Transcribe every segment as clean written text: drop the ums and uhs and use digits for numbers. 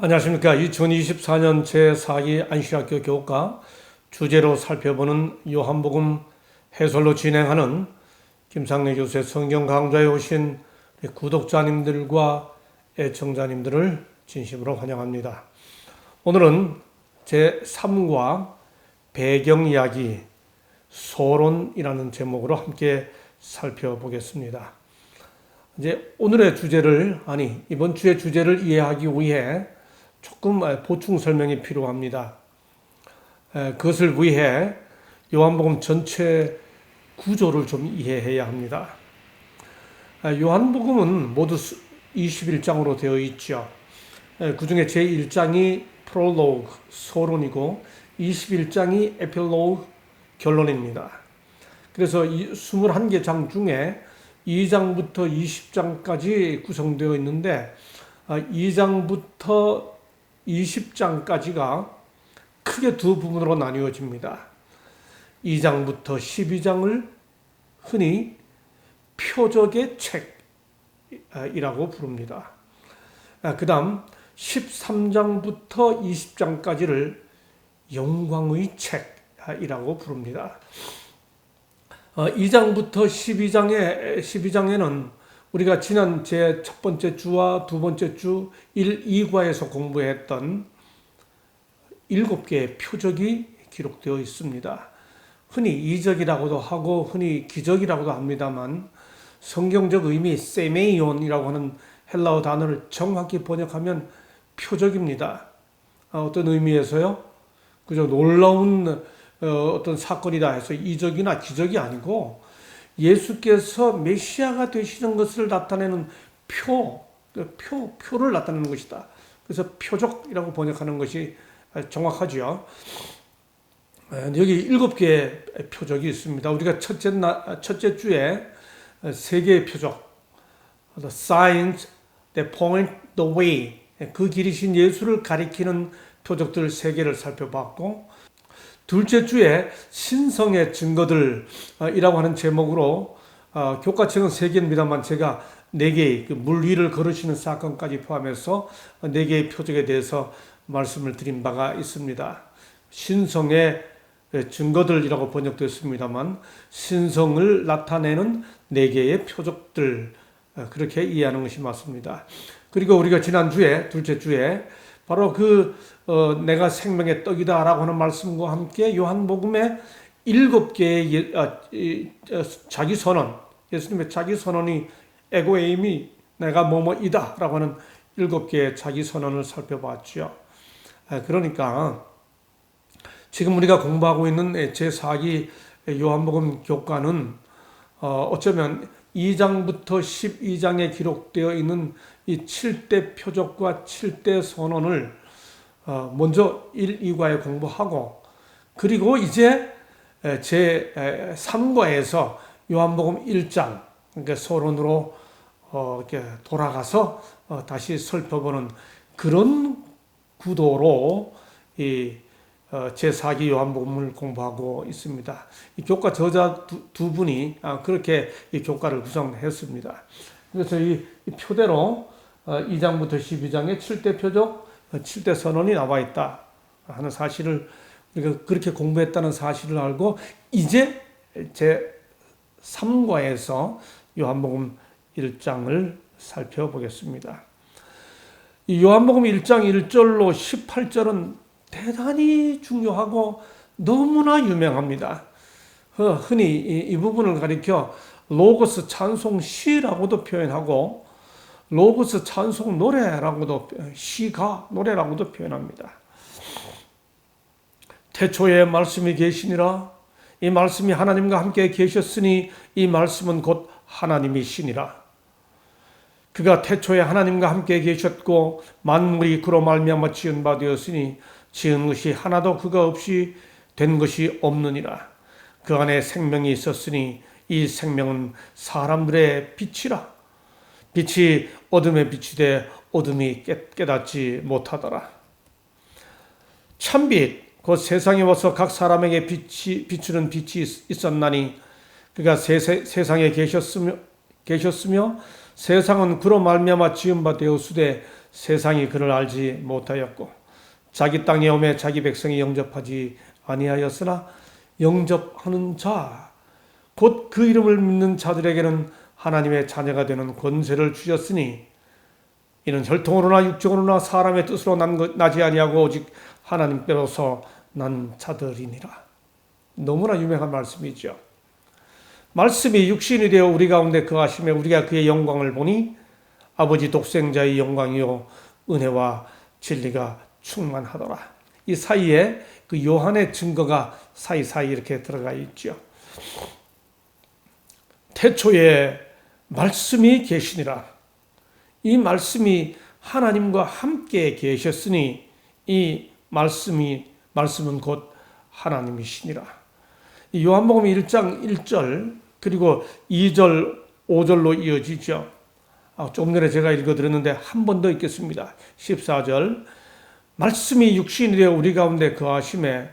안녕하십니까. 2024년 제4기 안식학교 교과 주제로 살펴보는 요한복음 해설로 진행하는 김상래 교수의 성경 강좌에 오신 구독자님들과 애청자님들을 진심으로 환영합니다. 오늘은 제3과 배경이야기 소론이라는 제목으로 함께 살펴보겠습니다. 이제 오늘의 주제를, 이번 주의 주제를 이해하기 위해 조금 보충 설명이 필요합니다. 그것을 위해 요한복음 전체 구조를 좀 이해해야 합니다. 요한복음은 모두 21장으로 되어 있죠. 그 중에 제1장이 프롤로그, 서론이고 21장이 에필로그, 결론입니다. 그래서 이 21개 장 중에 2장부터 20장까지 구성되어 있는데 2장부터 20장까지가 크게 두 부분으로 나뉘어집니다. 2장부터 12장을 흔히 표적의 책이라고 부릅니다. 그 다음 13장부터 20장까지를 영광의 책이라고 부릅니다. 2장부터 12장에는 우리가 지난 제 첫 번째 주와 두 번째 주 1, 2과에서 공부했던 7개의 표적이 기록되어 있습니다. 흔히 이적이라고도 하고 흔히 기적이라고도 합니다만 성경적 의미 세메이온이라고 하는 헬라어 단어를 정확히 번역하면 표적입니다. 어떤 의미에서요? 그저 놀라운 어떤 사건이다 해서 이적이나 기적이 아니고 예수께서 메시아가 되시는 것을 나타내는 표를 나타내는 것이다. 그래서 표적이라고 번역하는 것이 정확하죠. 여기 7개의 표적이 있습니다. 우리가 첫째 주에 3개의 표적, the signs that point the way, 그 길이신 예수를 가리키는 표적들 3개를 살펴봤고, 둘째 주에 신성의 증거들이라고 하는 제목으로 교과책은 3개입니다만 제가 4개의 물 위를 걸으시는 사건까지 포함해서 4개의 표적에 대해서 말씀을 드린 바가 있습니다. 신성의 증거들이라고 번역됐습니다만 신성을 나타내는 4개의 표적들, 그렇게 이해하는 것이 맞습니다. 그리고 우리가 지난주에 둘째 주에 바로 내가 생명의 떡이다 라고 하는 말씀과 함께 요한복음의 7개의 자기 선언, 예수님의 자기 선언이 에고에임이 내가 뭐뭐이다 라고 하는 7개의 자기 선언을 살펴봤죠. 그러니까 지금 우리가 공부하고 있는 제4기 요한복음 교과는 어쩌면 2장부터 12장에 기록되어 있는 이 7대 표적과 7대 선언을 먼저 1, 2과에 공부하고 그리고 이제 제 3과에서 요한복음 1장 그러니까 서론으로 이렇게 돌아가서 다시 살펴보는 그런 구도로 이 제4기 요한복음을 공부하고 있습니다. 이 교과 저자 두 분이 그렇게 이 교과를 구성했습니다. 그래서 이 표대로 2장부터 12장에 7대 표적, 7대 선언이 나와 있다 하는 사실을 우리가 그렇게 공부했다는 사실을 알고 이제 제 3과에서 요한복음 1장을 살펴보겠습니다. 이 요한복음 1장 1절로 18절은 대단히 중요하고 너무나 유명합니다. 흔히 이 부분을 가리켜 로고스 찬송 시라고도 표현하고 로고스 찬송 노래라고도 시가 노래라고도 표현합니다. 태초에 말씀이 계시니라 이 말씀이 하나님과 함께 계셨으니 이 말씀은 곧 하나님이시니라. 그가 태초에 하나님과 함께 계셨고 만물이 그로 말미암아 지은 바 되었으니 지은 것이 하나도 그가 없이 된 것이 없느니라. 그 안에 생명이 있었으니 이 생명은 사람들의 빛이라. 빛이 어둠에 비치되 어둠이 깨닫지 못하더라. 참빛 곧 세상에 와서 각 사람에게 비추는 빛이 있었나니 그가 세상에 계셨으며 세상은 그로 말미암아 지은 바 되었으되 세상이 그를 알지 못하였고 자기 땅에 오매 자기 백성이 영접하지 아니하였으나 영접하는 자 곧 그 이름을 믿는 자들에게는 하나님의 자녀가 되는 권세를 주셨으니 이는 혈통으로나 육적으로나 사람의 뜻으로 나지 아니하고 오직 하나님께로서 난 자들이니라. 너무나 유명한 말씀이죠. 말씀이 육신이 되어 우리 가운데 거하심에 우리가 그의 영광을 보니 아버지 독생자의 영광이요 은혜와 진리가 충만하더라. 이 사이에 그 요한의 증거가 사이사이 이렇게 들어가 있죠. 태초에 말씀이 계시니라. 이 말씀이 하나님과 함께 계셨으니 이 말씀은 곧 하나님이시니라. 요한복음 1장 1절 그리고 2절 5절로 이어지죠. 조금 전에 제가 읽어드렸는데 한 번 더 읽겠습니다. 14절 말씀이 육신이 되어 우리 가운데 거하심에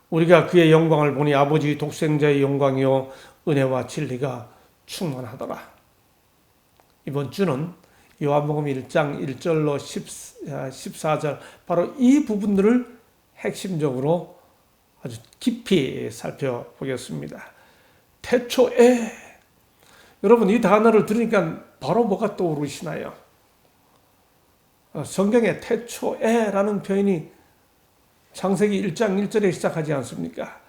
우리가 그의 영광을 보니 아버지 독생자의 영광이요 은혜와 진리가 충만하더라. 이번 주는 요한복음 1장 1절로 14절 바로 이 부분들을 핵심적으로 아주 깊이 살펴보겠습니다. 태초에 여러분 이 단어를 들으니까 바로 뭐가 떠오르시나요? 성경에 태초에라는 표현이 창세기 1장 1절에 시작하지 않습니까?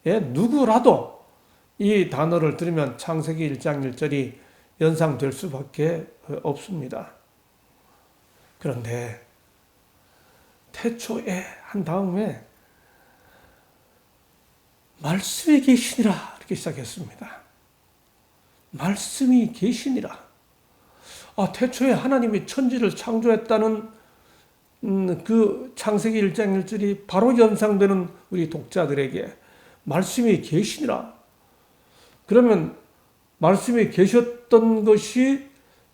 예, 누구라도 이 단어를 들으면 창세기 1장 1절이 연상될 수밖에 없습니다. 그런데 태초에 한 다음에 말씀이 계시니라 이렇게 시작했습니다. 말씀이 계시니라. 태초에 하나님이 천지를 창조했다는 그 창세기 1장 1절이 바로 연상되는 우리 독자들에게 말씀이 계시니라. 그러면 말씀이 계셨던 것이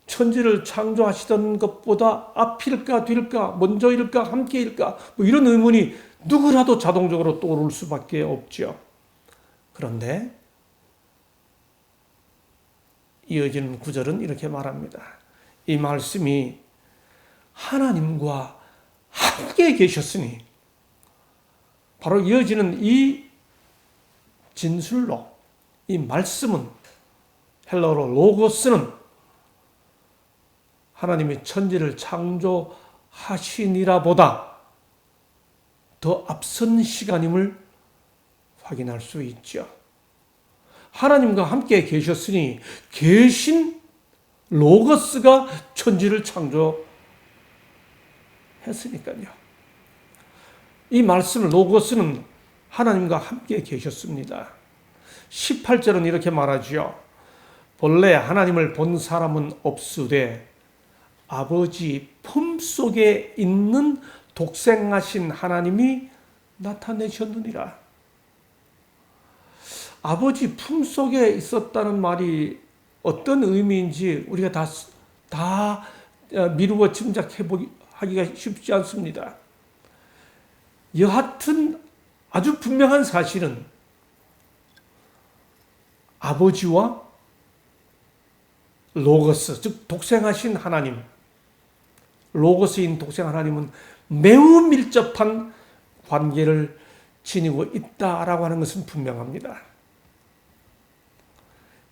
천지를 창조하시던 것보다 앞일까 뒤일까 먼저일까 함께일까 뭐 이런 의문이 누구라도 자동적으로 떠오를 수밖에 없죠. 그런데 이어지는 구절은 이렇게 말합니다. 이 말씀이 하나님과 함께 계셨으니 바로 이어지는 이 진술로 이 말씀은 헬라어로 로고스는 하나님이 천지를 창조하시니라 보다 더 앞선 시간임을 확인할 수 있죠. 하나님과 함께 계셨으니 계신 로고스가 천지를 창조했으니까요. 이 말씀 로고스는 하나님과 함께 계셨습니다. 18절은 이렇게 말하죠. 본래 하나님을 본 사람은 없으되 아버지 품속에 있는 독생하신 하나님이 나타내셨느니라. 아버지 품속에 있었다는 말이 어떤 의미인지 우리가 다 미루어 짐작하기가 쉽지 않습니다. 여하튼 아주 분명한 사실은 아버지와 로고스, 즉 독생하신 하나님, 로고스인 독생 하나님은 매우 밀접한 관계를 지니고 있다라고 하는 것은 분명합니다.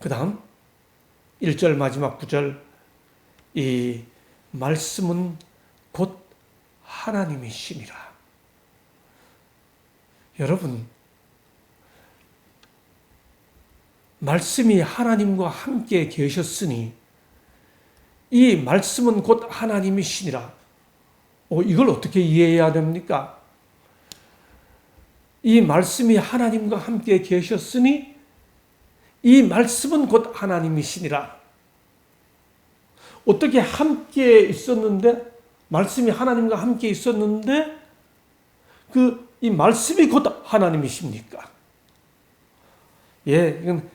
그 다음 1절 마지막 9절 이 말씀은 곧 하나님이시니라. 여러분 말씀이 하나님과 함께 계셨으니 이 말씀은 곧 하나님이시니라. 이걸 어떻게 이해해야 됩니까? 이 말씀이 하나님과 함께 계셨으니 이 말씀은 곧 하나님이시니라. 어떻게 함께 있었는데 말씀이 하나님과 함께 있었는데 이 말씀이 곧 하나님이십니까? 예, 이건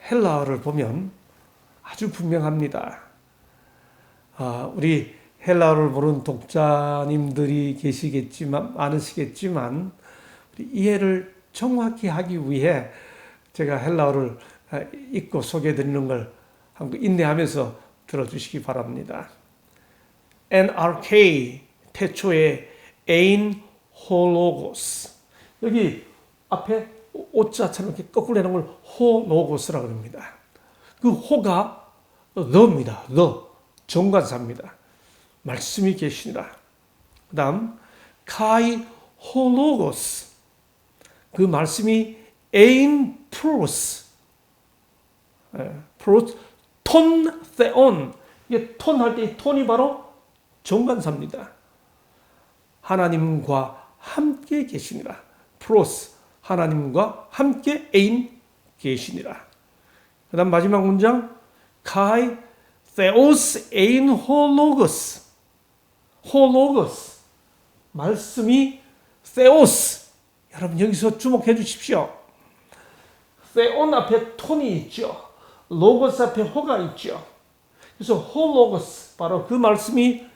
헬라어를 보면 아주 분명합니다. 우리 헬라어를 모르는 독자님들이 많으시겠지만 이해를 정확히 하기 위해 제가 헬라어를 읽고 소개해 드리는 걸 인내하면서 들어주시기 바랍니다. NRK, 태초에 에인 호로고스. 여기 앞에 오자처럼 이렇게 거꾸로 해놓은 걸 호노고스라고 합니다. 그 호가 너입니다. 너, 정관사입니다. 말씀이 계시니라. 그 다음 카이 호로고스. 그 말씀이 에인 프로스. 프로스 톤 세온. 이게 톤 할 때 이 톤이 바로 정관사입니다. 하나님과 함께 계시니라. 프로스, 하나님과 함께 에인 계시니라. 그 다음 마지막 문장 카이 세오스 에인 홀로거스. 홀로거스, 말씀이 세오스. 여러분 여기서 주목해 주십시오. 세온 앞에 톤이 있죠. 로고스 앞에 호가 있죠. 그래서 홀로거스, 바로 그 말씀이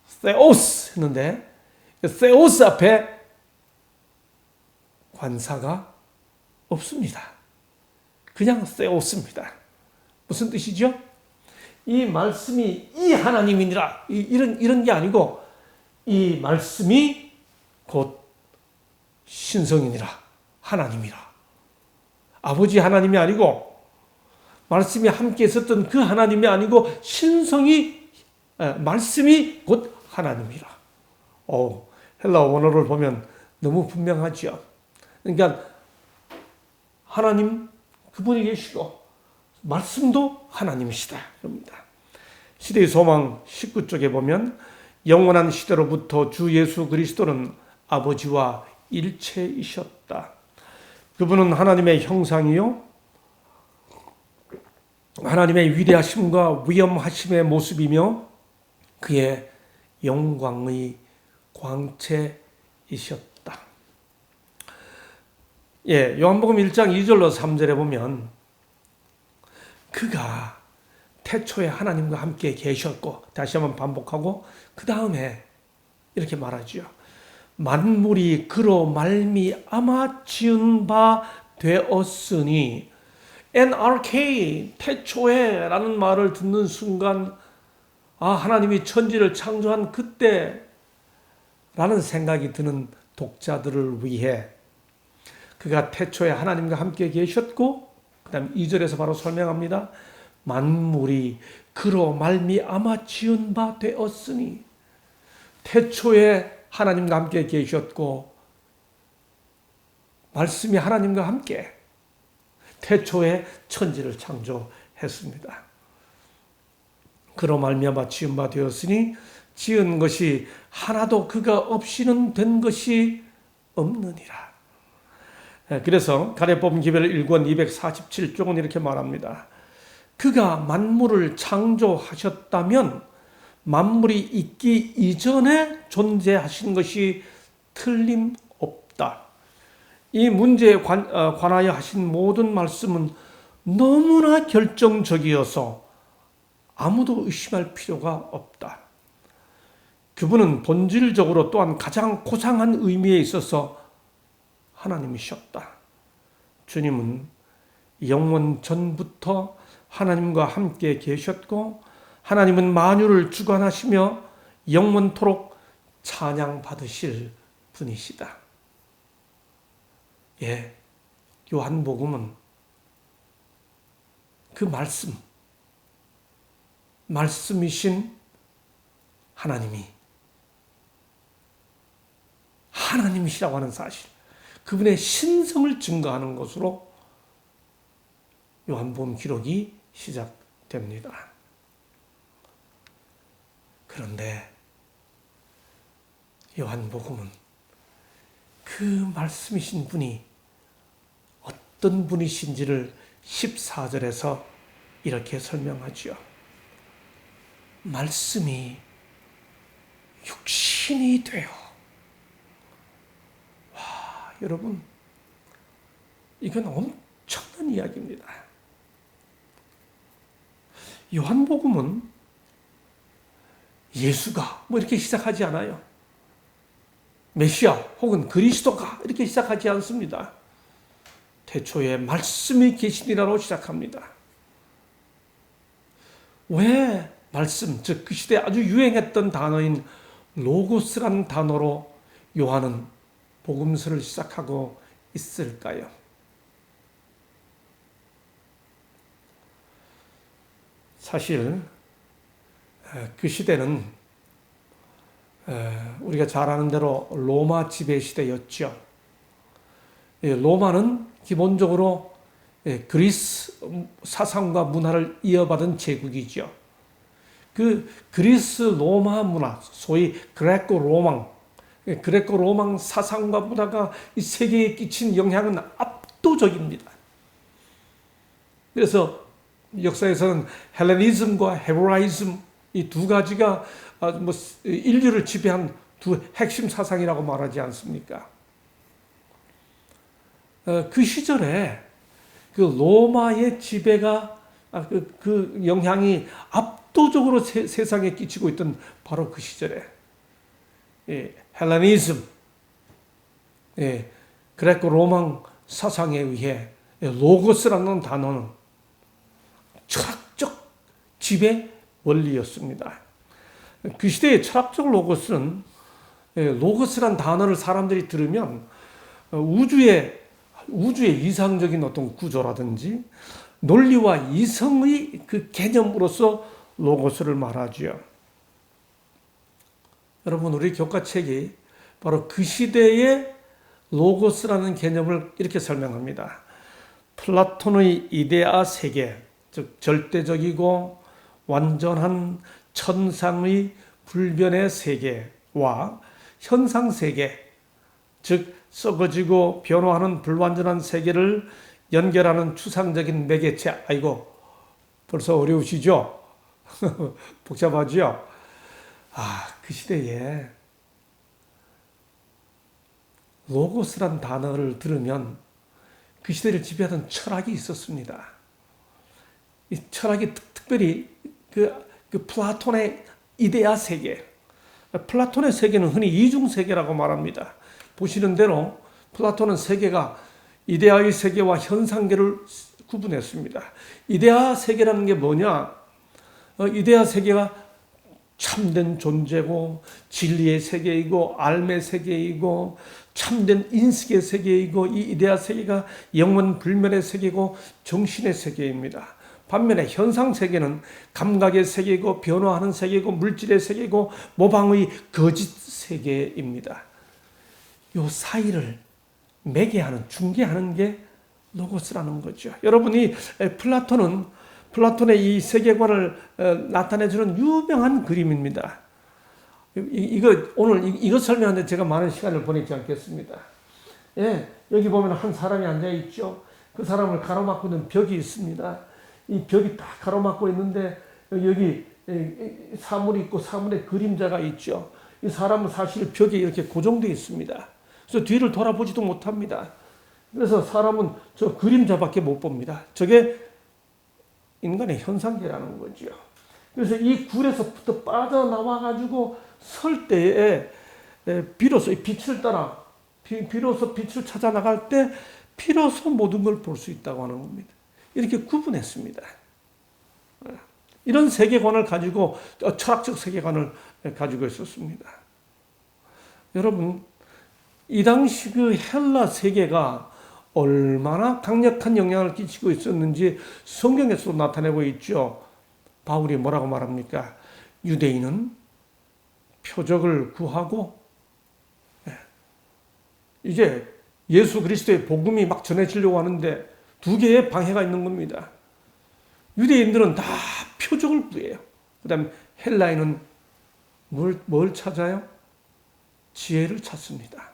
세오스 했는데 세오스 앞에 관사가 없습니다. 그냥 세오스입니다. 무슨 뜻이죠? 이 말씀이 이 하나님이니라, 이런 게 아니고 이 말씀이 곧 신성이니라, 하나님이라. 아버지 하나님이 아니고 말씀이 함께 있었던 그 하나님이 아니고 말씀이 곧 하나님이라. 헬라어 원어를 보면 너무 분명하죠. 그러니까 하나님 그분이 계시고 말씀도 하나님이시다. 그럽니다. 시대의 소망 19쪽에 보면 영원한 시대로부터 주 예수 그리스도는 아버지와 일체이셨다. 그분은 하나님의 형상이요 하나님의 위대하심과 위엄하심의 모습이며 그의 영광의 광채이셨다. 요한복음 1장 2절로 3절에 보면 그가 태초에 하나님과 함께 계셨고, 다시 한번 반복하고 그 다음에 이렇게 말하죠. 만물이 그로 말미암아 지은 바 되었으니, NRK, 태초에 라는 말을 듣는 순간 하나님이 천지를 창조한 그때 라는 생각이 드는 독자들을 위해 그가 태초에 하나님과 함께 계셨고, 그 다음 2절에서 바로 설명합니다. 만물이 그로 말미암아 지은 바 되었으니, 태초에 하나님과 함께 계셨고 말씀이 하나님과 함께 태초에 천지를 창조했습니다. 그로 말미암아 지은 바 되었으니 지은 것이 하나도 그가 없이는 된 것이 없느니라. 그래서 가래뽑은 기별 1권 247쪽은 이렇게 말합니다. 그가 만물을 창조하셨다면 만물이 있기 이전에 존재하신 것이 틀림없다. 이 문제에 관하여 하신 모든 말씀은 너무나 결정적이어서 아무도 의심할 필요가 없다. 그분은 본질적으로 또한 가장 고상한 의미에 있어서 하나님이셨다. 주님은 영원 전부터 하나님과 함께 계셨고 하나님은 만유를 주관하시며 영원토록 찬양받으실 분이시다. 요한복음은 그 말씀이신 하나님이 하나님이시라고 하는 사실, 그분의 신성을 증거하는 것으로 요한복음 기록이 시작됩니다. 그런데 요한복음은 그 말씀이신 분이 어떤 분이신지를 14절에서 이렇게 설명하죠. 말씀이 육신이 되어. 여러분, 이건 엄청난 이야기입니다. 요한복음은 예수가 이렇게 시작하지 않아요. 메시아 혹은 그리스도가 이렇게 시작하지 않습니다. 태초에 말씀이 계시니라로 시작합니다. 왜 말씀, 즉 그 시대에 아주 유행했던 단어인 로고스라는 단어로 요한은 복음서를 시작하고 있을까요? 사실 그 시대는 우리가 잘 아는 대로 로마 지배 시대였죠. 로마는 기본적으로 그리스 사상과 문화를 이어받은 제국이죠. 그 그리스 로마 문화, 소위 그레코 로망 사상과 문화가 이 세계에 끼친 영향은 압도적입니다. 그래서 역사에서는 헬레니즘과 헤브라이즘 이 두 가지가 인류를 지배한 두 핵심 사상이라고 말하지 않습니까? 그 시절에 그 로마의 지배가 그 영향이 압도적으로 세상에 끼치고 있던 바로 그 시절에 헬레니즘, 그레코 로망 사상에 의해 로고스라는 단어는 철학적 지배 원리였습니다. 그 시대의 철학적 로고스는 로고스란 단어를 사람들이 들으면 우주의 이상적인 어떤 구조라든지 논리와 이성의 그 개념으로서 로고스를 말하지요. 여러분, 우리 교과책이 바로 그 시대의 로고스라는 개념을 이렇게 설명합니다. 플라톤의 이데아 세계, 즉 절대적이고 완전한 천상의 불변의 세계와 현상 세계, 즉 썩어지고 변화하는 불완전한 세계를 연결하는 추상적인 매개체. 아이고, 벌써 어려우시죠? 복잡하죠? 그 시대에 로고스란 단어를 들으면 그 시대를 지배하던 철학이 있었습니다. 이 철학이 특별히 그 플라톤의 이데아 세계, 플라톤의 세계는 흔히 이중세계라고 말합니다. 보시는 대로 플라톤은 세계가 이데아의 세계와 현상계를 구분했습니다. 이데아 세계라는 게 뭐냐? 이데아 세계가 참된 존재고 진리의 세계이고 알의 세계이고 참된 인식의 세계이고 이 이데아 세계가 영원 불멸의 세계고 정신의 세계입니다. 반면에 현상 세계는 감각의 세계이고 변화하는 세계이고 물질의 세계이고 모방의 거짓 세계입니다. 이 사이를 매개하는, 중개하는 게 로고스라는 거죠. 여러분이 플라톤의 이 세계관을 나타내주는 유명한 그림입니다. 오늘 이거 설명하는데 제가 많은 시간을 보내지 않겠습니다. 여기 보면 한 사람이 앉아있죠. 그 사람을 가로막고 있는 벽이 있습니다. 이 벽이 딱 가로막고 있는데 여기 사물이 있고 사물의 그림자가 있죠. 이 사람은 사실 벽에 이렇게 고정되어 있습니다. 그래서 뒤를 돌아보지도 못합니다. 그래서 사람은 저 그림자밖에 못 봅니다. 저게 인간의 현상계라는 거죠. 그래서 이 굴에서부터 빠져나와가지고 설 때에 비로소 빛을 따라 비로소 빛을 찾아 나갈 때 비로소 모든 걸 볼 수 있다고 하는 겁니다. 이렇게 구분했습니다. 이런 세계관을 가지고 철학적 세계관을 가지고 있었습니다. 여러분, 이 당시 그 헬라 세계가 얼마나 강력한 영향을 끼치고 있었는지 성경에서도 나타내고 있죠. 바울이 뭐라고 말합니까? 유대인은 표적을 구하고 이제 예수 그리스도의 복음이 막 전해지려고 하는데 두 개의 방해가 있는 겁니다. 유대인들은 다 표적을 구해요. 그 다음에 헬라인은 뭘 찾아요? 지혜를 찾습니다.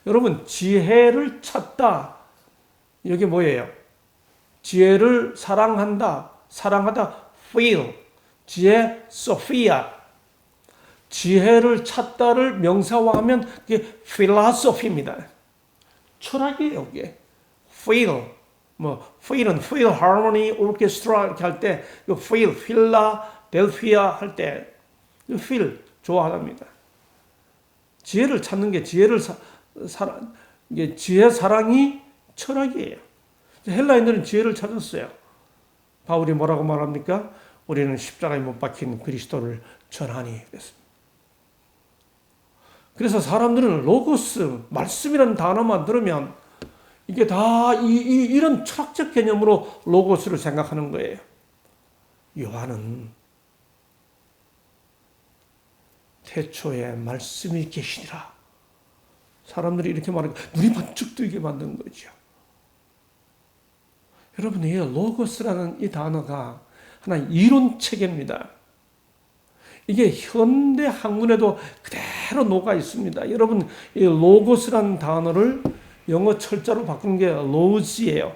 여러분, 지혜를 찾다. 이게 뭐예요? 지혜를 사랑하다, feel. 지혜, 소피아. 지혜를 찾다를 명사화하면 그게 philosophy입니다. 철학이에요, 이게. feel. feel은 Philharmony Orchestra 이렇게 할 때, feel, 필라델피아 할 때, feel, 좋아합니다. 지혜를 찾는 게 지혜 사랑이 철학이에요. 헬라인들은 지혜를 찾았어요. 바울이 뭐라고 말합니까? 우리는 십자가에 못 박힌 그리스도를 전하니 그랬습니다. 그래서 사람들은 로고스, 말씀이라는 단어만 들으면 이게 다 이런 철학적 개념으로 로고스를 생각하는 거예요. 요한은 태초에 말씀이 계시니라. 사람들이 이렇게 말하니까 눈이 번쩍 뜨게 만든 거죠. 여러분, 이 로고스라는 이 단어가 하나의 이론 체계입니다. 이게 현대 학문에도 그대로 녹아 있습니다. 여러분, 이 로고스라는 단어를 영어 철자로 바꾼 게 로지예요.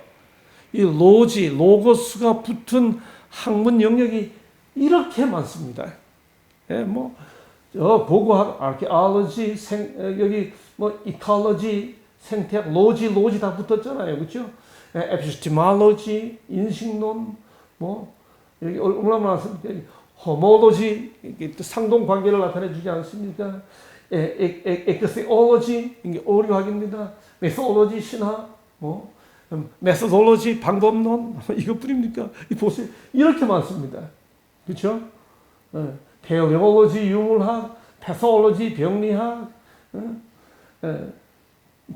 이 로지, 로고스가 붙은 학문 영역이 이렇게 많습니다. 예, 고고학, 아키올로지, 여기 이콜로지, 생태학, 로지 다 붙었잖아요, 그렇죠? 에피스티몰로지, 인식론, 여기 얼마나 많습니까? 호모로지, 상동 관계를 나타내 주지 않습니까? 에크세올로지, 이게 어류학입니다. 메소올로지, 신화, 메소돌로지, 방법론, 이것뿐입니까? 보세요. 이렇게 많습니다. 그렇죠? 페올리올로지, 유물학, 패솔로지, 병리학,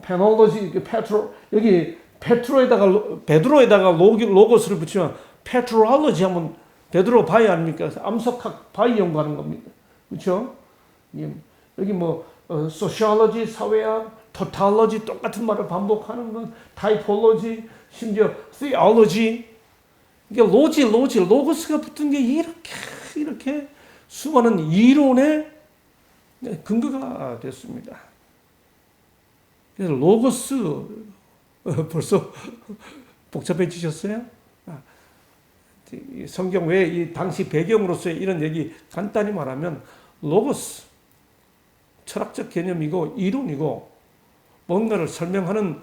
페놀로지, 여기 베드로에다가 로고스를 붙이면 페트롤로지 하면 베드로 바이 아닙니까? 암석학 바이 연구하는 겁니다. 그렇죠? 여기 소시올로지, 사회학, 토탈로지 똑같은 말을 반복하는 건 타이폴로지, 심지어 theology. 이게 로고스가 붙은 게 이렇게 수많은 이론의 근거가 됐습니다. 그래서 로고스 벌써 복잡해지셨어요? 성경 외에 이 당시 배경으로서의 이런 얘기 간단히 말하면 로고스, 철학적 개념이고 이론이고 뭔가를 설명하는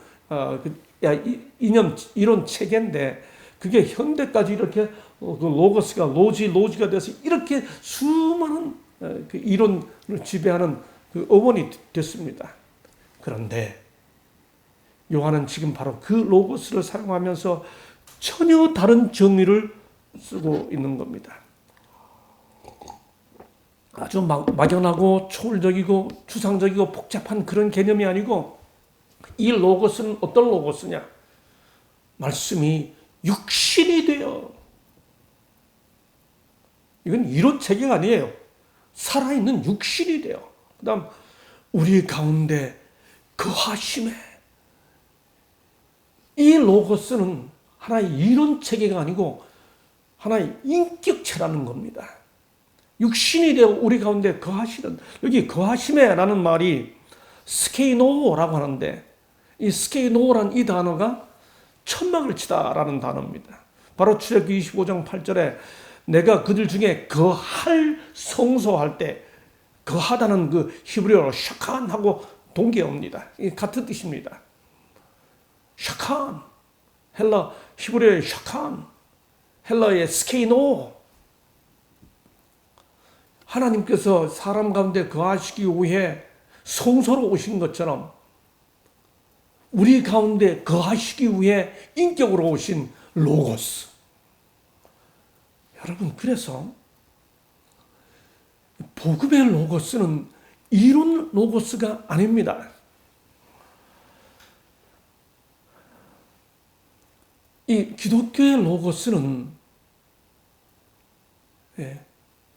이론 체계인데 그게 현대까지 이렇게 그 로고스가 로지가 돼서 이렇게 수많은 그 이론을 지배하는 그 어원이 됐습니다. 그런데 요한은 지금 바로 그 로고스를 사용하면서 전혀 다른 정의를 쓰고 있는 겁니다. 아주 막연하고 초월적이고 추상적이고 복잡한 그런 개념이 아니고 이 로고스는 어떤 로고스냐? 말씀이 육신이 되어, 이건 이론 체계가 아니에요. 살아있는 육신이 되어, 그 다음 우리 가운데 거하심에, 이 로고스는 하나의 이론 체계가 아니고 하나의 인격체라는 겁니다. 육신이 되어 우리 가운데 거하시는, 여기 거하심에라는 말이 스케이노라고 하는데 이 스케이노라는 이 단어가 천막을 치다라는 단어입니다. 바로 출애굽기 25장 8절에 내가 그들 중에 거할 성소할 때 거하다는 그 히브리어로 샤칸하고 동기어입니다. 같은 뜻입니다. 샤칸, 헬라 히브리어의 샤칸, 헬라의 스케이노. 하나님께서 사람 가운데 거하시기 위해 성소로 오신 것처럼 우리 가운데 거하시기 위해 인격으로 오신 로고스. 여러분, 그래서 복음의 로고스는 이론 로고스가 아닙니다. 이 기독교의 로고스는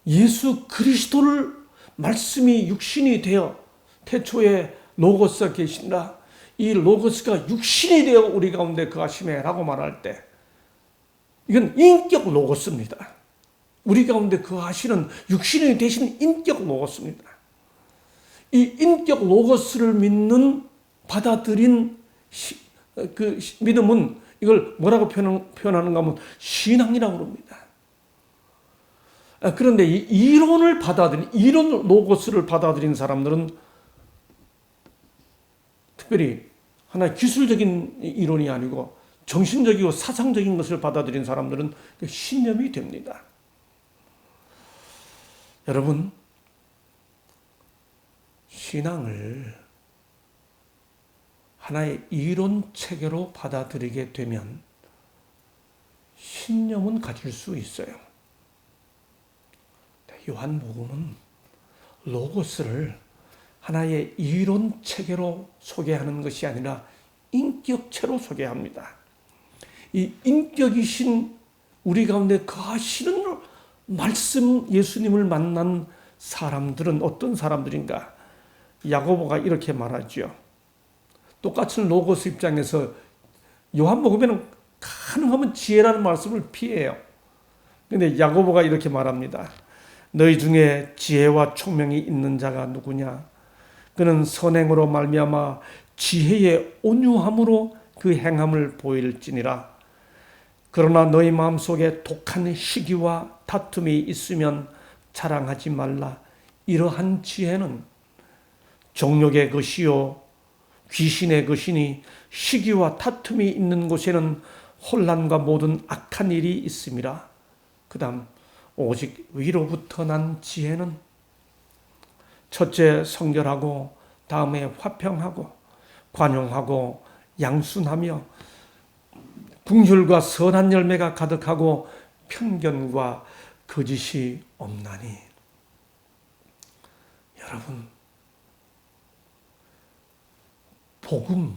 예수 그리스도를 말씀이 육신이 되어 태초에 로고스가 계신다. 이 로고스가 육신이 되어 우리 가운데 거하심에 라고 말할 때 이건 인격 로고스입니다. 우리 가운데 거하시는 육신이 되신 인격 로고스입니다. 이 인격 로고스를 믿는 받아들인 그 믿음은 이걸 뭐라고 표현하는가 하면 신앙이라고 합니다. 그런데 이 이론을 받아들인, 이론 로고스를 받아들인 사람들은 특별히 하나의 기술적인 이론이 아니고 정신적이고 사상적인 것을 받아들인 사람들은 신념이 됩니다. 여러분, 신앙을 하나의 이론 체계로 받아들이게 되면 신념은 가질 수 있어요. 요한복음은 로고스를 하나의 이론 체계로 소개하는 것이 아니라 인격체로 소개합니다. 이 인격이신 우리 가운데 거하시는 말씀 예수님을 만난 사람들은 어떤 사람들인가? 야고보가 이렇게 말하죠. 똑같은 로고스 입장에서 요한복음에는 가능하면 지혜라는 말씀을 피해요. 그런데 야고보가 이렇게 말합니다. 너희 중에 지혜와 총명이 있는 자가 누구냐? 그는 선행으로 말미암아 지혜의 온유함으로 그 행함을 보일지니라. 그러나 너희 마음속에 독한 시기와 다툼이 있으면 자랑하지 말라. 이러한 지혜는 정욕의 것이요 귀신의 것이니 시기와 다툼이 있는 곳에는 혼란과 모든 악한 일이 있음이라. 그 다음 오직 위로부터 난 지혜는 첫째 성결하고 다음에 화평하고 관용하고 양순하며 긍휼과 선한 열매가 가득하고 편견과 거짓이 없나니. 여러분, 복음,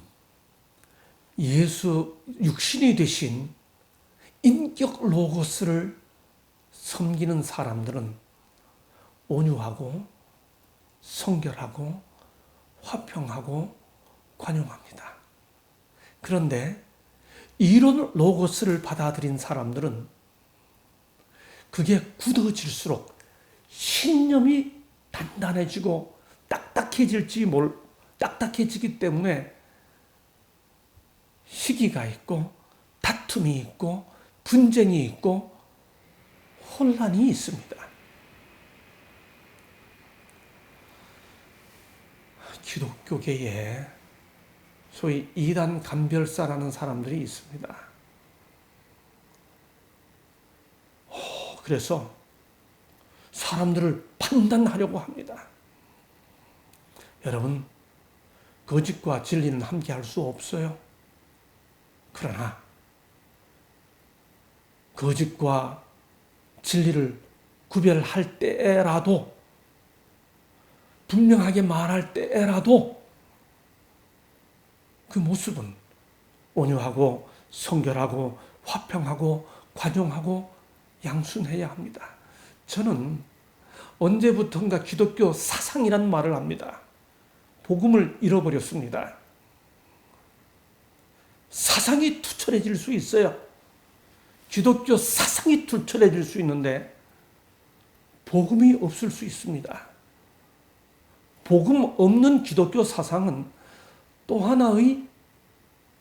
예수 육신이 되신 인격 로고스를 섬기는 사람들은 온유하고 성결하고 화평하고 관용합니다. 그런데 이런 로고스를 받아들인 사람들은 그게 굳어질수록 신념이 단단해지고 딱딱해지기 때문에 시기가 있고 다툼이 있고 분쟁이 있고 혼란이 있습니다. 기독교계에 소위 이단 감별사라는 사람들이 있습니다. 그래서 사람들을 판단하려고 합니다. 여러분, 거짓과 진리는 함께 할 수 없어요. 그러나 거짓과 진리를 구별할 때라도, 분명하게 말할 때라도 그 모습은 온유하고 성결하고 화평하고 관용하고 양순해야 합니다. 저는 언제부턴가 기독교 사상이라는 말을 합니다. 복음을 잃어버렸습니다. 사상이 투철해질 수 있어요. 기독교 사상이 투철해질 수 있는데 복음이 없을 수 있습니다. 복음 없는 기독교 사상은 또 하나의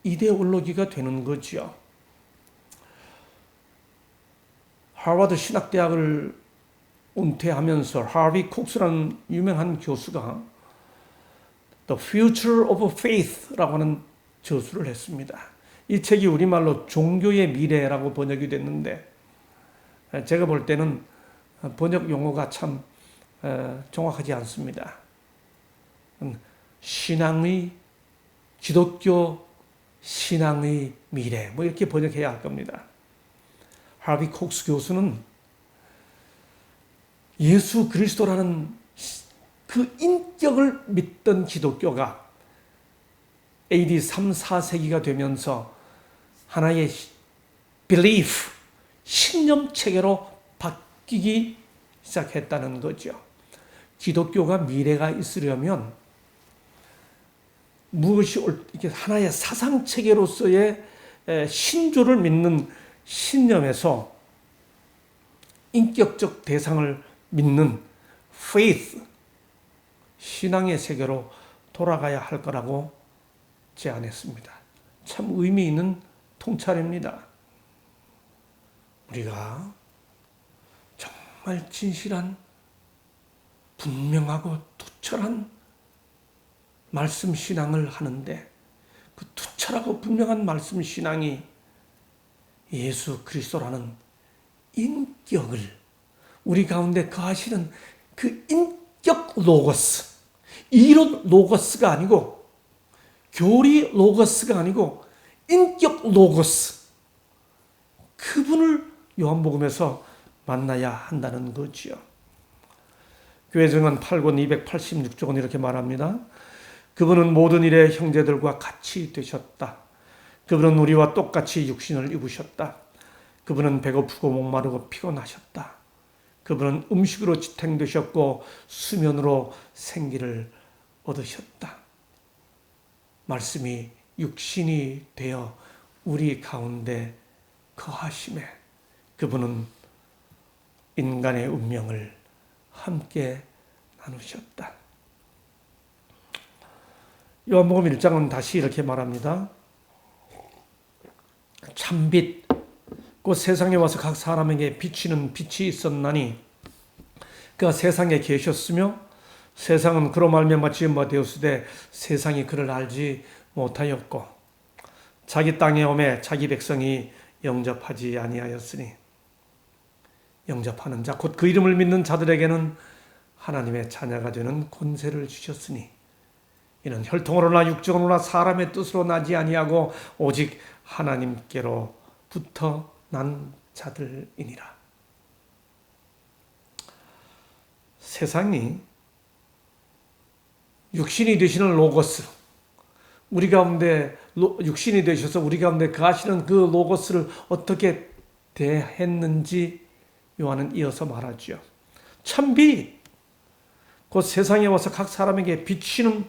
이데올로기가 되는 거지요. 하버드 신학대학을 은퇴하면서 하비 콕스라는 유명한 교수가 The Future of Faith라고 하는 저술을 했습니다. 이 책이 우리말로 종교의 미래라고 번역이 됐는데 제가 볼 때는 번역 용어가 참 정확하지 않습니다. 기독교 신앙의 미래 뭐 이렇게 번역해야 할 겁니다. 하비 콕스 교수는 예수 그리스도라는 그 인격을 믿던 기독교가 AD 3, 4세기가 되면서 하나의 belief, 신념 체계로 바뀌기 시작했다는 거죠. 기독교가 미래가 있으려면 무엇이 이렇게 하나의 사상 체계로서의 신조를 믿는 신념에서 인격적 대상을 믿는 faith, 신앙의 세계로 돌아가야 할 거라고 제안했습니다. 참 의미 있는 통찰입니다. 우리가 정말 진실한, 분명하고 투철한 말씀 신앙을 하는데 그 투철하고 분명한 말씀 신앙이 예수 그리스도라는 인격을 우리 가운데 거하시는 그 인격 로고스, 이론 로고스가 아니고 교리 로고스가 아니고 인격 로고스, 그분을 요한복음에서 만나야 한다는 거지요. 교회증은 8권 286쪽은 이렇게 말합니다. 그분은 모든 일에 형제들과 같이 되셨다. 그분은 우리와 똑같이 육신을 입으셨다. 그분은 배고프고 목마르고 피곤하셨다. 그분은 음식으로 지탱되셨고 수면으로 생기를 얻으셨다. 말씀이 육신이 되어 우리 가운데 거하심에 그분은 인간의 운명을 함께 나누셨다. 요한복음 1장은 다시 이렇게 말합니다. 참빛 곧 세상에 와서 각 사람에게 비치는 빛이 있었나니 그가 세상에 계셨으며 세상은 그로 말미암아 지음바 되었으되 세상이 그를 알지 못하였고 자기 땅에 오매 자기 백성이 영접하지 아니하였으니 영접하는 자 곧 그 이름을 믿는 자들에게는 하나님의 자녀가 되는 권세를 주셨으니 이는 혈통으로나 육정으로나 사람의 뜻으로 나지 아니하고 오직 하나님께로부터 난 자들이니라. 세상이 육신이 되시는 로고스, 우리 가운데 육신이 되셔서 우리 가운데 거하시는 그 로고스를 어떻게 대했는지 요한은 이어서 말하죠. 참빛, 곧 세상에 와서 각 사람에게 비추는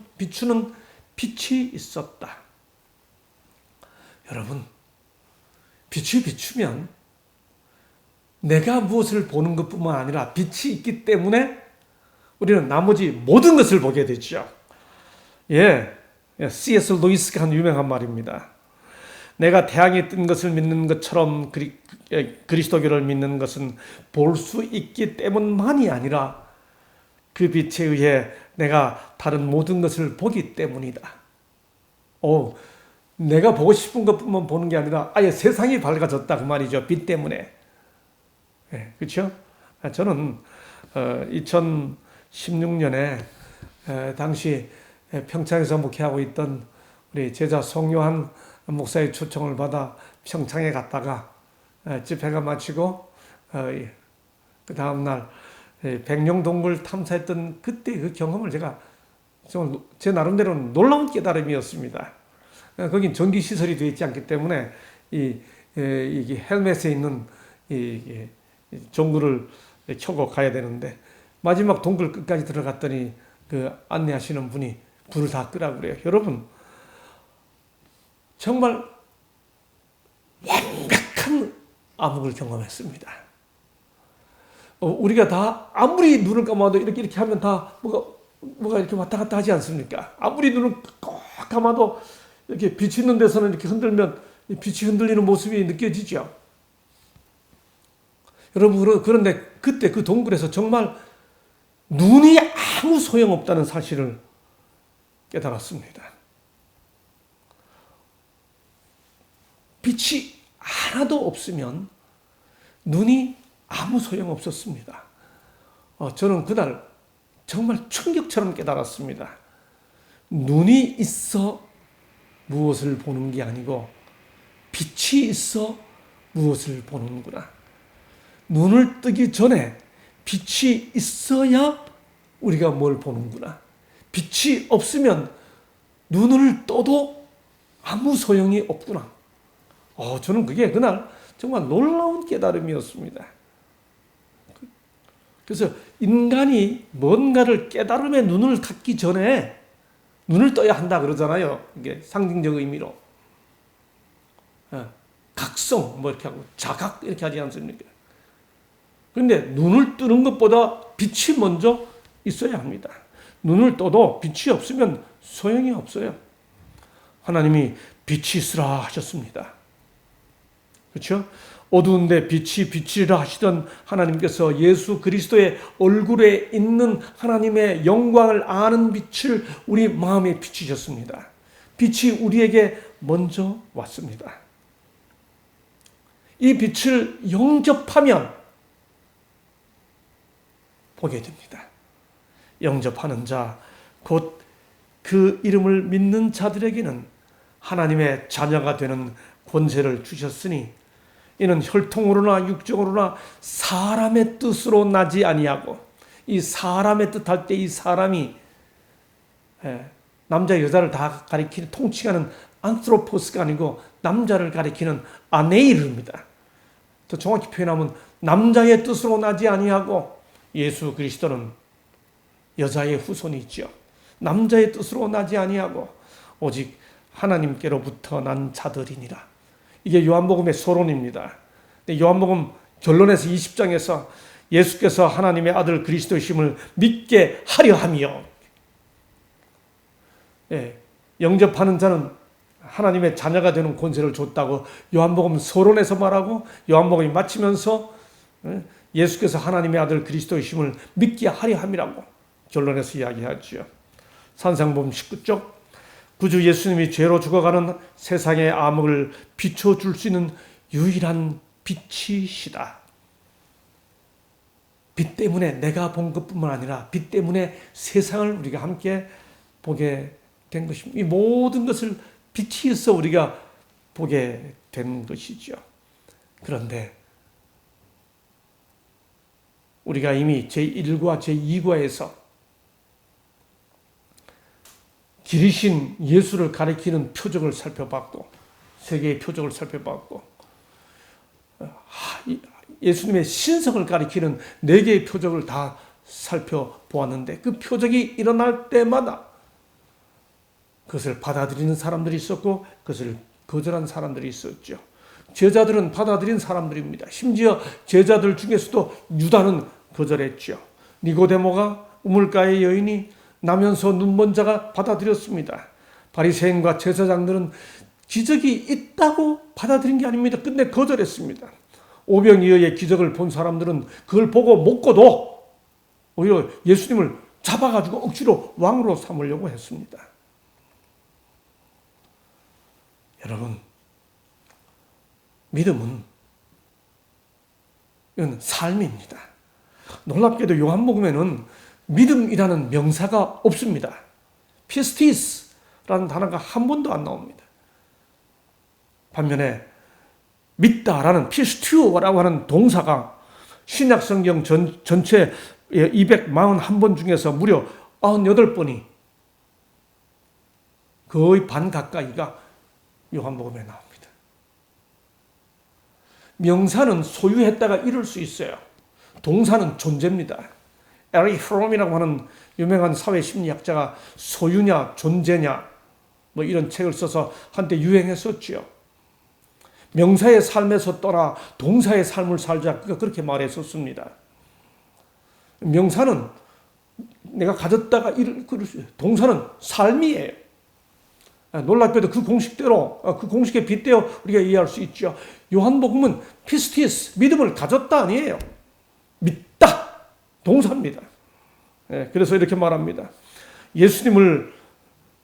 빛이 있었다. 여러분, 빛이 비추면 내가 무엇을 보는 것뿐만 아니라 빛이 있기 때문에 우리는 나머지 모든 것을 보게 되죠. C.S. 루이스가 한 유명한 말입니다. 내가 태양이 뜬 것을 믿는 것처럼 그리스도교를 믿는 것은 볼 수 있기 때문만이 아니라 그 빛에 의해 내가 다른 모든 것을 보기 때문이다. 내가 보고 싶은 것뿐만 보는 게 아니라 아예 세상이 밝아졌다 그 말이죠. 빛 때문에. 그렇죠? 저는 2016년에 당시 평창에서 목회하고 있던 우리 제자 송요한 목사의 초청을 받아 평창에 갔다가 집회가 마치고 그 다음날 백령동굴 탐사했던 그때 그 경험을 제가 제 나름대로는 놀라운 깨달음이었습니다. 거긴 전기시설이 되어 있지 않기 때문에 이게 헬멧에 있는 이 전구를 켜고 가야 되는데 마지막 동굴 끝까지 들어갔더니 그 안내하시는 분이 불을 다 끄라고 그래요. 여러분, 정말 완벽한 암흑을 경험했습니다. 우리가 다 아무리 눈을 감아도 이렇게 하면 다 뭐가 이렇게 왔다 갔다 하지 않습니까? 아무리 눈을 꼭 감아도 이렇게 빛이 있는 데서는 이렇게 흔들면 빛이 흔들리는 모습이 느껴지죠. 여러분, 그런데 그때 그 동굴에서 정말 눈이 아무 소용없다는 사실을 깨달았습니다. 빛이 하나도 없으면 눈이 아무 소용없었습니다. 저는 그날 정말 충격처럼 깨달았습니다. 눈이 있어 무엇을 보는 게 아니고 빛이 있어 무엇을 보는구나. 눈을 뜨기 전에 빛이 있어야 우리가 뭘 보는구나. 빛이 없으면 눈을 떠도 아무 소용이 없구나. 저는 그게 그날 정말 놀라운 깨달음이었습니다. 그래서 인간이 뭔가를 깨달음의 눈을 갖기 전에 눈을 떠야 한다 그러잖아요. 이게 상징적 의미로. 각성, 이렇게 하고, 자각, 이렇게 하지 않습니까? 그런데 눈을 뜨는 것보다 빛이 먼저 있어야 합니다. 눈을 떠도 빛이 없으면 소용이 없어요. 하나님이 빛이 있으라 하셨습니다. 그렇죠? 어두운데 빛이 비치리라 하시던 하나님께서 예수 그리스도의 얼굴에 있는 하나님의 영광을 아는 빛을 우리 마음에 비치셨습니다. 빛이 우리에게 먼저 왔습니다. 이 빛을 영접하면 보게 됩니다. 영접하는 자, 곧 그 이름을 믿는 자들에게는 하나님의 자녀가 되는 권세를 주셨으니 이는 혈통으로나 육정으로나 사람의 뜻으로 나지 아니하고 이 사람의 뜻할 때 이 사람이 남자 여자를 다 가리키는 통칭하는 안트로포스가 아니고 남자를 가리키는 아네이르입니다. 더 정확히 표현하면 남자의 뜻으로 나지 아니하고 예수 그리스도는 여자의 후손이죠. 남자의 뜻으로 나지 아니하고 오직 하나님께로부터 난 자들이니라. 이게 요한복음의 서론입니다. 요한복음 결론에서 20장에서 예수께서 하나님의 아들 그리스도이심을 믿게 하려 하며, 영접하는 자는 하나님의 자녀가 되는 권세를 줬다고 요한복음 서론에서 말하고, 요한복음이 마치면서 예수께서 하나님의 아들 그리스도이심을 믿게 하려 함이라고 결론에서 이야기하죠. 산상복음 19쪽, 구주 예수님이 죄로 죽어가는 세상의 암흑을 비춰줄 수 있는 유일한 빛이시다. 빛 때문에 내가 본 것뿐만 아니라 빛 때문에 세상을 우리가 함께 보게 된 것입니다. 이 모든 것을 빛이 있어 우리가 보게 된 것이죠. 그런데 우리가 이미 제1과 제2과에서 길이신 예수를 가리키는 표적을 살펴봤고, 세 개의 표적을 살펴봤고, 예수님의 신성을 가리키는 네 개의 표적을 다 살펴보았는데, 그 표적이 일어날 때마다 그것을 받아들이는 사람들이 있었고 그것을 거절한 사람들이 있었죠. 제자들은 받아들인 사람들입니다. 심지어 제자들 중에서도 유다는 거절했죠. 니고데모가 우물가의 여인이 나면서 눈먼 자가 받아들였습니다. 바리새인과 제사장들은 기적이 있다고 받아들인 게 아닙니다. 끝내 거절했습니다. 오병이어의 기적을 본 사람들은 그걸 보고 먹고도 오히려 예수님을 잡아가지고 억지로 왕으로 삼으려고 했습니다. 여러분, 믿음은 이건 삶입니다. 놀랍게도 요한복음에는 믿음이라는 명사가 없습니다. 피스티스라는 단어가 한 번도 안 나옵니다. 반면에 믿다라는 피스튜어라고 하는 동사가 신약 성경 전체 241번 중에서 무려 98번이, 거의 반 가까이가 요한복음에 나옵니다. 명사는 소유했다가 잃을 수 있어요. 동사는 존재입니다. 에리 프롬이라고 하는 유명한 사회심리학자가 소유냐 존재냐 뭐 이런 책을 써서 한때 유행했었죠. 명사의 삶에서 떠나 동사의 삶을 살자, 그렇게 말했었습니다. 명사는 내가 가졌다가 잃을 수 있어요. 동사는 삶이에요. 놀랍게도 그 공식대로, 그 공식에 빗대어 우리가 이해할 수 있죠. 요한복음은 피스티스, 믿음을 가졌다 아니에요. 믿다, 동사입니다. 그래서 이렇게 말합니다. 예수님을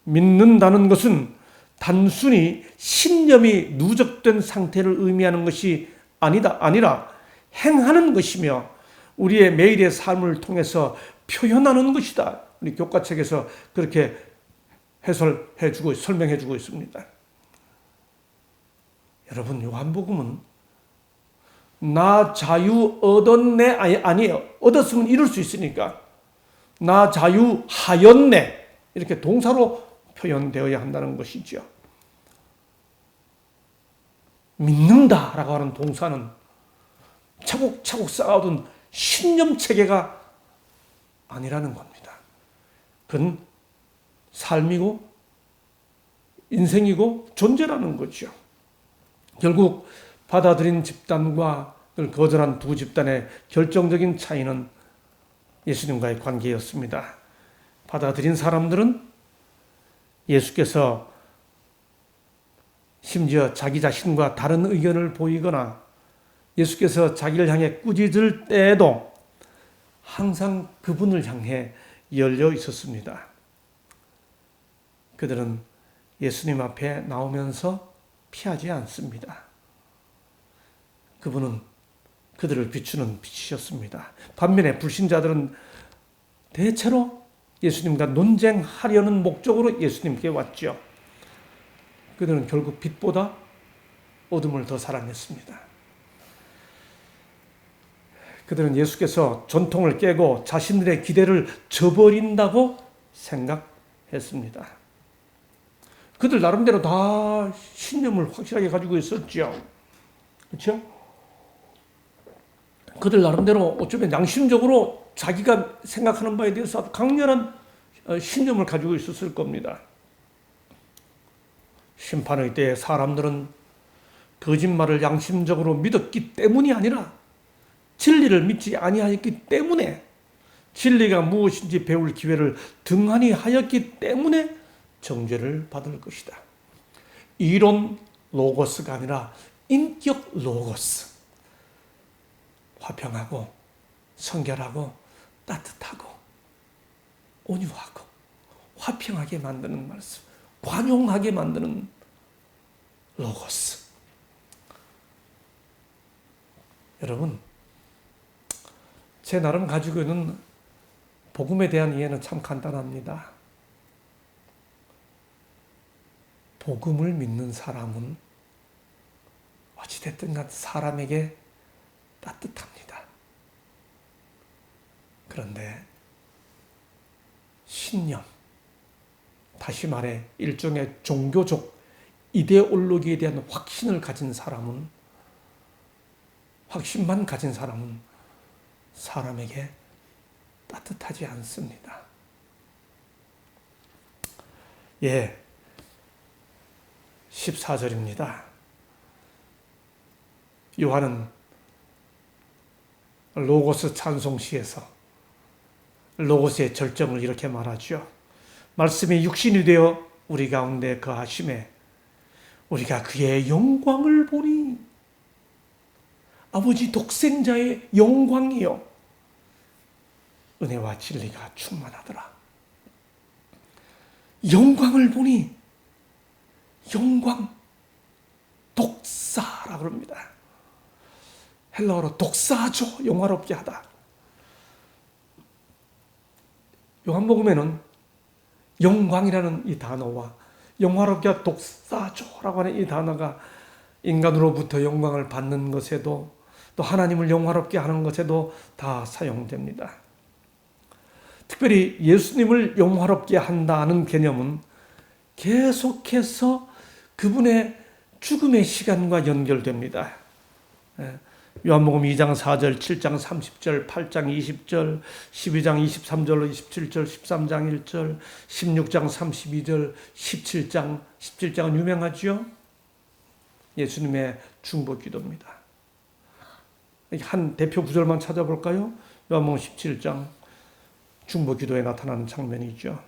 믿는다는 것은 단순히 신념이 누적된 상태를 의미하는 것이 아니라 행하는 것이며 우리의 매일의 삶을 통해서 표현하는 것이다. 우리 교과책에서 그렇게 해설해주고 설명해주고 있습니다. 여러분, 요한복음은 나 자유 얻었네 아니에요. 얻었으면 이룰 수 있으니까 나 자유 하였네 이렇게 동사로 표현되어야 한다는 것이죠. 믿는다라고 하는 동사는 차곡차곡 쌓아둔 신념 체계가 아니라는 겁니다. 그건 삶이고 인생이고 존재라는 거죠. 결국 받아들인 집단과 그걸 거절한 두 집단의 결정적인 차이는 예수님과의 관계였습니다. 받아들인 사람들은 예수께서 심지어 자기 자신과 다른 의견을 보이거나 예수께서 자기를 향해 꾸짖을 때에도 항상 그분을 향해 열려 있었습니다. 그들은 예수님 앞에 나오면서 피하지 않습니다. 그분은 그들을 비추는 빛이셨습니다. 반면에 불신자들은 대체로 예수님과 논쟁하려는 목적으로 예수님께 왔죠. 그들은 결국 빛보다 어둠을 더 사랑했습니다. 그들은 예수께서 전통을 깨고 자신들의 기대를 저버린다고 생각했습니다. 그들 나름대로 다 신념을 확실하게 가지고 있었죠. 그렇죠? 그들 나름대로 어쩌면 양심적으로 자기가 생각하는 바에 대해서 강렬한 신념을 가지고 있었을 겁니다. 심판의 때에 사람들은 거짓말을 양심적으로 믿었기 때문이 아니라 진리를 믿지 아니하였기 때문에, 진리가 무엇인지 배울 기회를 등한히 하였기 때문에 정죄를 받을 것이다. 이론 로고스가 아니라 인격 로고스. 화평하고 성결하고 따뜻하고 온유하고 화평하게 만드는 말씀, 관용하게 만드는 로고스. 여러분, 제 나름 가지고 있는 복음에 대한 이해는 참 간단합니다. 복음을 믿는 사람은 어찌됐든 간 사람에게 따뜻합니다. 그런데 신념, 다시 말해 일종의 종교적 이데올로기에 대한 확신을 가진 사람은, 확신만 가진 사람은 사람에게 따뜻하지 않습니다. 예, 14절입니다. 요한은 로고스 찬송시에서 로고스의 절정을 이렇게 말하죠. 말씀이 육신이 되어 우리 가운데 거하심에 우리가 그의 영광을 보니, 아버지 독생자의 영광이요 은혜와 진리가 충만하더라. 영광을 보니, 영광, 독사라고 합니다. 헬라어로 독사하죠. 영화롭게 하다. 요한복음에는 영광이라는 이 단어와 영화롭게 하다, 독사하죠라고 하는 이 단어가 인간으로부터 영광을 받는 것에도, 또 하나님을 영화롭게 하는 것에도 다 사용됩니다. 특별히 예수님을 영화롭게 한다는 개념은 계속해서 그분의 죽음의 시간과 연결됩니다. 요한복음 2장 4절, 7장 30절, 8장 20절, 12장 23절로 27절, 13장 1절, 16장 32절, 17장은 유명하죠? 예수님의 중보 기도입니다. 한 대표 구절만 찾아볼까요? 요한복음 17장 중보 기도에 나타나는 장면이죠.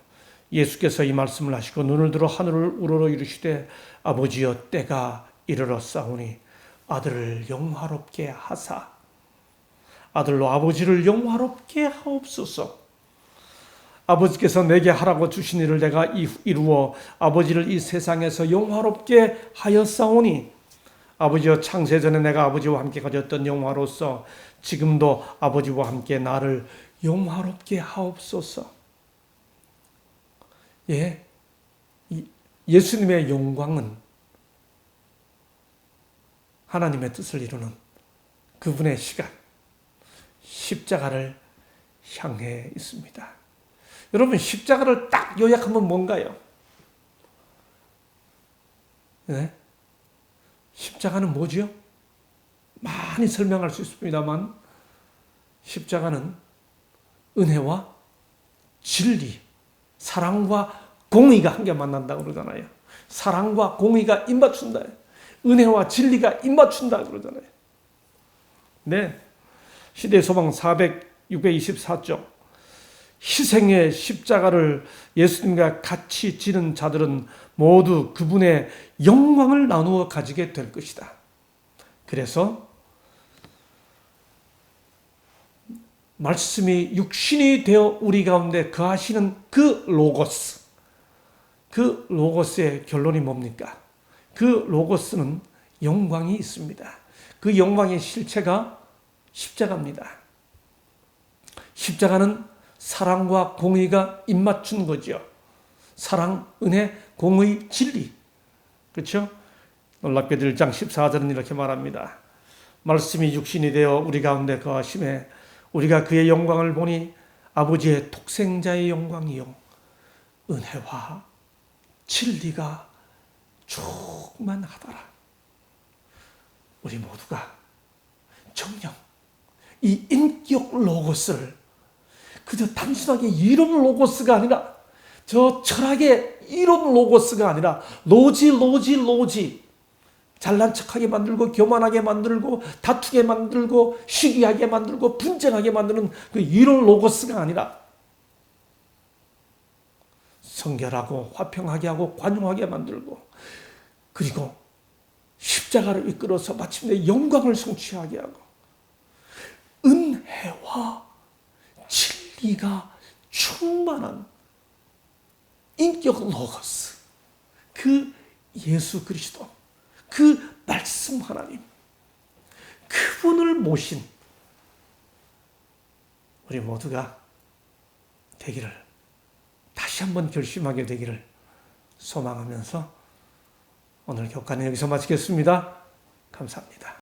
예수께서 이 말씀을 하시고 눈을 들어 하늘을 우러러 이르시되 아버지여 때가 이르렀사오니 아들을 영화롭게 하사 아들로 아버지를 영화롭게 하옵소서. 아버지께서 내게 하라고 주신 일을 내가 이루어 아버지를 이 세상에서 영화롭게 하였사오니 아버지여 창세전에 내가 아버지와 함께 가졌던 영화로서 지금도 아버지와 함께 나를 영화롭게 하옵소서. 예, 예수님의 영광은 하나님의 뜻을 이루는 그분의 시간, 십자가를 향해 있습니다. 여러분, 십자가를 딱 요약하면 뭔가요? 네? 십자가는 뭐죠? 많이 설명할 수 있습니다만 십자가는 은혜와 진리, 사랑과 공의가 함께 만난다고 그러잖아요. 사랑과 공의가 입맞춘다. 은혜와 진리가 입맞춘다 그러잖아요. 네. 시대의 소망 624쪽. 희생의 십자가를 예수님과 같이 지는 자들은 모두 그분의 영광을 나누어 가지게 될 것이다. 그래서 말씀이 육신이 되어 우리 가운데 거하시는 그 로고스의 결론이 뭡니까? 그 로고스는 영광이 있습니다. 그 영광의 실체가 십자가입니다. 십자가는 사랑과 공의가 입맞춘 거죠. 사랑, 은혜, 공의, 진리. 그렇죠? 놀랍게도 1장 14절은 이렇게 말합니다. 말씀이 육신이 되어 우리 가운데 거하심에 우리가 그의 영광을 보니 아버지의 독생자의 영광이요 은혜와 진리가 충만하더라. 우리 모두가 정녕 이 인격 로고스를 그저 단순하게 이름 로고스가 아니라 저 철학의 이름 로고스가 아니라 로지 잘난 척하게 만들고 교만하게 만들고 다투게 만들고 시기하게 만들고 분쟁하게 만드는 그 이름 로고스가 아니라 성결하고 화평하게 하고 관용하게 만들고 그리고 십자가를 이끌어서 마침내 영광을 성취하게 하고 은혜와 진리가 충만한 인격 로고스 그 예수 그리스도 그 말씀 하나님 그분을 모신 우리 모두가 되기를 다시 한번 결심하게 되기를 소망하면서 오늘 교과는 여기서 마치겠습니다. 감사합니다.